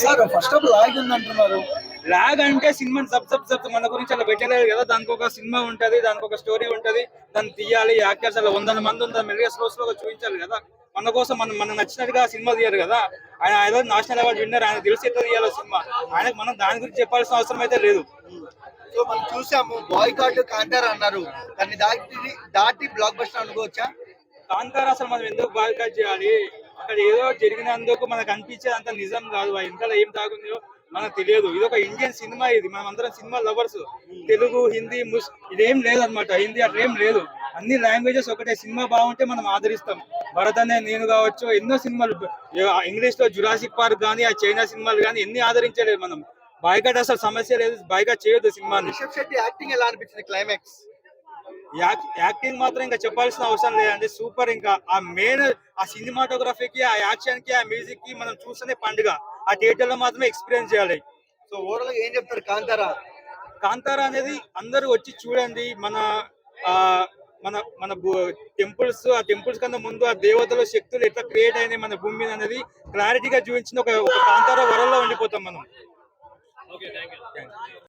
Sir first of log ఉంది అంటున్నారు. Log అంటే సినిమా సబ్ మన గురించి అలా పెట్టలేదు కదా. దానికి ఒక సినిమా ఉంటది, దానికి ఒక స్టోరీ ఉంటది, దాన్ని తీయాలి. యాక్టర్స్ అలా 100 మంది 100 స్లోగా చూపించాలి కదా. మన కోసం మనం నచ్చినట్టుగా సినిమా తీయాలి కదా. ఆయన ఏదో నేషనల్ అవార్డు విన్నర్, ఆయన తెలిసి ఎట్లా తీయాలి సినిమా. ఆయనకు మనం దాని గురించి చెప్పాల్సిన అవసరం అయితే లేదు. సో మనం చూసాము బాయ్కాట్ కాంటారా అన్నారు, దాన్ని దాటి బ్లాక్ బస్టర్ అనుకోవచ్చా? కాంతారా అసలు మనం ఎందుకు బాయ్కాట్ చేయాలి? అక్కడ ఏదో జరిగినందుకు మనకు అనిపించేది అంత నిజం కాదు. ఆ ఇంట్లో ఏం తాగుందో మనకు తెలియదు. ఇది ఒక ఇండియన్ సినిమా, ఇది మనం అందరం సినిమా లవర్స్. తెలుగు, హిందీ, ఇదేం లేదనమాట. హిందీ అట్లా ఏం లేదు, అన్ని లాంగ్వేజెస్ ఒకటే. సినిమా బాగుంటే మనం ఆదరిస్తాం. భరత్ అనే నేను కావచ్చు, ఎన్నో సినిమాలు ఇంగ్లీష్ లో జురాసిక్ పార్క్ కానీ, ఆ చైనా సినిమాలు కానీ ఎన్ని ఆదరించలేదు మనం. బాయ్కాట్ అసలు సమస్య లేదు, బాయ్కాట్ చేయొద్దు సినిమాని. రిషబ్ శెట్టి యాక్టింగ్ ఎలా అనిపించింది క్లైమాక్స్? యాక్టింగ్ మాత్రం ఇంకా చెప్పాల్సిన అవసరం లేదండి, సూపర్. ఇంకా ఆ మెయిన్ ఆ సినిమాటోగ్రఫీకి, ఆ యాక్షన్ కి, ఆ మ్యూజిక్ కి మనం చూస్తేనే పండుగ. ఆ థియేటర్ లో మాత్రమే ఎక్స్పీరియన్స్ చేయాలి. సో ఓవరాల్ గా ఏం చెప్తారు కాంతారా? కాంతారా అనేది అందరూ వచ్చి చూడండి. మన ఆ మన మన టెంపుల్స్, ఆ టెంపుల్స్ కన్నా ముందు ఆ దేవతల శక్తులు ఎట్లా క్రియేట్ అయినాయి మన భూమి మీద అనేది క్లారిటీగా చూపించిన ఒక కాంతారా వరల్డ్ లో ఉండిపోతాం మనం.